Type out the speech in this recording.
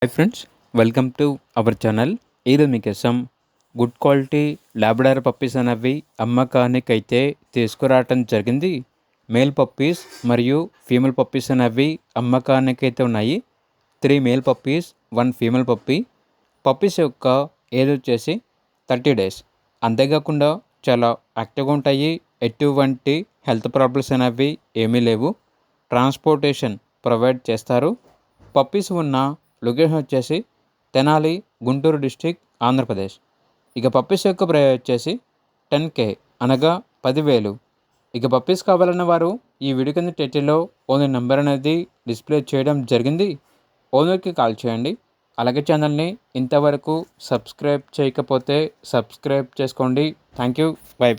Hi friends, welcome to our channel. ఈరోజు మీకోసం good quality Labrador puppies అనేవి అమ్మకానికి అయితే తీసుకురావటం జరిగింది. మేల్ పప్పీస్ మరియు ఫీమేల్ పప్పీస్ అనేవి అమ్మకానికి అయితే ఉన్నాయి. 3 male puppies, 1 female puppy. Puppies యొక్క ఏజ్ వచ్చేసి 30 డేస్. అంతేకాకుండా చాలా యాక్టివ్గా ఉంటాయి. ఎటువంటి హెల్త్ ప్రాబ్లమ్స్ అనేవి ఏమీ లేవు. ట్రాన్స్పోర్టేషన్ ప్రొవైడ్ చేస్తారు. పప్పీస్ ఉన్న లొకేషన్ వచ్చేసి తెనాలి, గుంటూరు డిస్టిక్, ఆంధ్రప్రదేశ్. ఇక పప్పీస్ యొక్క ప్రైస్ వచ్చేసి 10K అనగా 10,000. ఇక పప్పీస్ కావాలన్న వారు ఈ వీడియో కింద టైటిల్లో ఓనర్ నెంబర్ అనేది డిస్ప్లే చేయడం జరిగింది. ఓనర్కి కాల్ చేయండి. అలాగే ఛానల్ని ఇంతవరకు సబ్స్క్రైబ్ చేయకపోతే సబ్స్క్రైబ్ చేసుకోండి. Thank you. బై.